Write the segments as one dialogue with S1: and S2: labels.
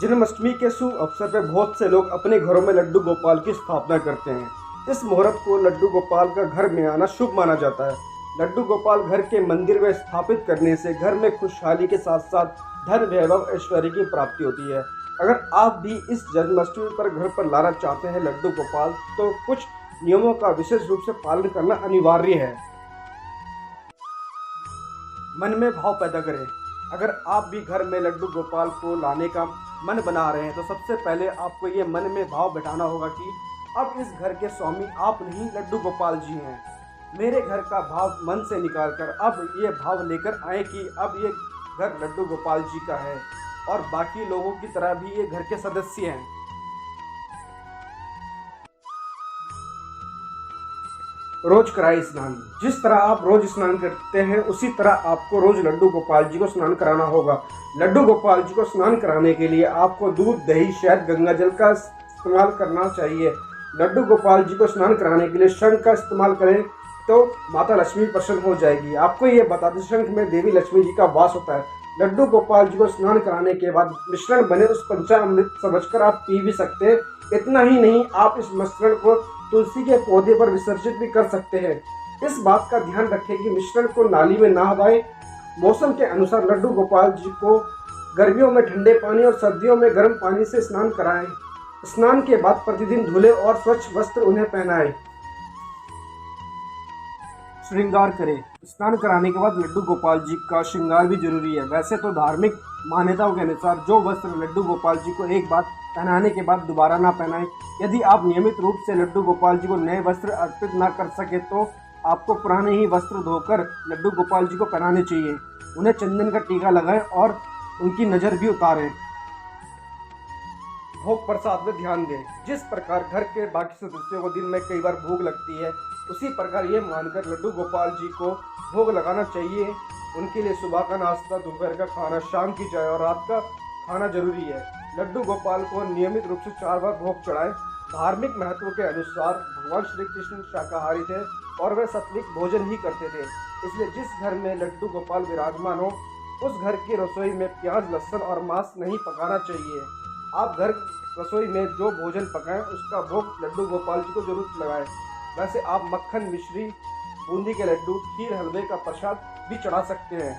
S1: जन्माष्टमी के शुभ अवसर पर बहुत से लोग अपने घरों में लड्डू गोपाल की स्थापना करते हैं। इस मुहूर्त को लड्डू गोपाल का घर में आना शुभ माना जाता है। लड्डू गोपाल घर के मंदिर में स्थापित करने से घर में खुशहाली के साथ साथ धन वैभव ऐश्वर्य की प्राप्ति होती है। अगर आप भी इस जन्माष्टमी पर घर पर लाना चाहते हैं लड्डू गोपाल, तो कुछ नियमों का विशेष रूप से पालन करना अनिवार्य है। मन में भाव पैदा करें। अगर आप भी घर में लड्डू गोपाल को लाने का मन बना रहे हैं, तो सबसे पहले आपको ये मन में भाव बैठाना होगा कि अब इस घर के स्वामी आप नहीं, लड्डू गोपाल जी हैं। मेरे घर का भाव मन से निकालकर अब ये भाव लेकर आए कि अब ये घर लड्डू गोपाल जी का है और बाकी लोगों की तरह भी ये घर के सदस्य हैं। रोज कराए स्नान। जिस तरह आप रोज स्नान करते हैं, उसी तरह आपको रोज लड्डू गोपाल जी को स्नान कराना होगा। लड्डू गोपाल जी को स्नान कराने के लिए आपको दूध, दही, शहद, गंगा जल का इस्तेमाल करना चाहिए। लड्डू गोपाल जी को स्नान कराने के लिए शंख का इस्तेमाल करें तो माता लक्ष्मी प्रसन्न हो जाएगी। आपको ये बता दें, शंख में देवी लक्ष्मी जी का वास होता है। लड्डू गोपाल जी को स्नान कराने के बाद मिश्रण बने उस पंचामृत समझकर आप पी भी सकते हैं। इतना ही नहीं, आप इस मिश्रण को तुलसी के पौधे पर विसर्जित भी कर सकते हैं। इस बात का ध्यान रखें कि मिश्रण को नाली में ना हवाएं। मौसम के अनुसार लड्डू गोपाल जी को गर्मियों में ठंडे पानी और सर्दियों में गर्म पानी से स्नान कराएं। स्नान के बाद प्रतिदिन धुले और स्वच्छ वस्त्र उन्हें पहनाएं। श्रृंगार करें। स्नान कराने के बाद लड्डू गोपाल जी का श्रृंगार भी जरूरी है। वैसे तो धार्मिक मान्यताओं के अनुसार जो वस्त्र लड्डू गोपाल जी को एक बार पहनाने के बाद दोबारा ना पहनाएं। यदि आप नियमित रूप से लड्डू गोपाल जी को नए वस्त्र अर्पित ना कर सके, तो आपको पुराने ही वस्त्र धोकर लड्डू गोपाल जी को पहनाने चाहिए। उन्हें चंदन का टीका लगाएं और उनकी नज़र भी उतारें। भोग प्रसाद में ध्यान दें। जिस प्रकार घर के बाकी सदस्यों को दिन में कई बार भूख लगती है, उसी प्रकार ये मानकर लड्डू गोपाल जी को भोग लगाना चाहिए। उनके लिए सुबह का नाश्ता, दोपहर का खाना, शाम की चाय और रात का खाना जरूरी है। लड्डू गोपाल को नियमित रूप से 4 बार भोग चढ़ाएं। धार्मिक महत्व के अनुसार भगवान श्री कृष्ण शाकाहारी थे और वे सात्विक भोजन ही करते थे। इसलिए जिस घर में लड्डू गोपाल विराजमान हो, उस घर की रसोई में प्याज, लहसुन और मांस नहीं पकाना चाहिए। आप घर रसोई में जो भोजन पकाएं, उसका भोग लड्डू गोपाल जी को जरूर लगाएं। वैसे आप मक्खन, मिश्री, बूंदी के लड्डू, खीर, हलवे का प्रसाद भी चढ़ा सकते हैं।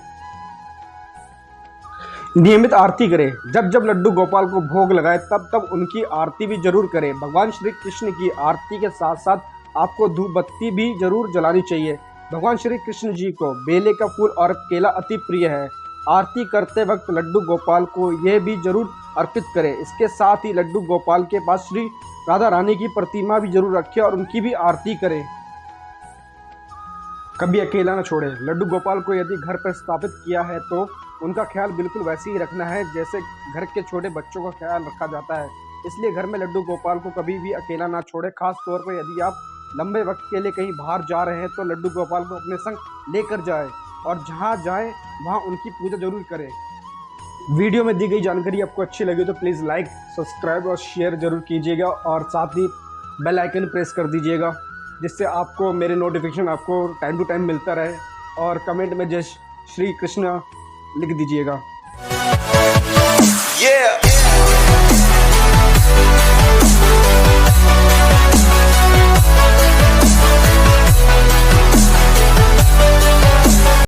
S1: नियमित आरती करें। जब जब लड्डू गोपाल को भोग लगाए, तब तब उनकी आरती भी जरूर करें। भगवान श्री कृष्ण की आरती के साथ साथ आपको धूप बत्ती भी जरूर जलानी चाहिए। भगवान श्री कृष्ण जी को बेले का फूल और केला अति प्रिय है। आरती करते वक्त लड्डू गोपाल को यह भी जरूर अर्पित करें। इसके साथ ही लड्डू गोपाल के पास श्री राधा रानी की प्रतिमा भी जरूर रखें और उनकी भी आरती करें। कभी अकेला न छोड़ें। लड्डू गोपाल को यदि घर पर स्थापित किया है, तो उनका ख्याल बिल्कुल वैसे ही रखना है जैसे घर के छोटे बच्चों का ख्याल रखा जाता है। इसलिए घर में लड्डू गोपाल को कभी भी अकेला ना छोड़ें। खास तौर पर यदि आप लंबे वक्त के लिए कहीं बाहर जा रहे हैं, तो लड्डू गोपाल को अपने संग लेकर जाएं और जहां जाएं वहां उनकी पूजा जरूर करें। वीडियो में दी गई जानकारी आपको अच्छी लगी तो प्लीज़ लाइक, सब्सक्राइब और शेयर जरूर कीजिएगा और साथ ही बेल आइकन प्रेस कर दीजिएगा, जिससे आपको मेरे नोटिफिकेशन आपको टाइम टू टाइम मिलता रहे। और कमेंट में जय श्री कृष्ण लिख दीजिएगा। Yeah.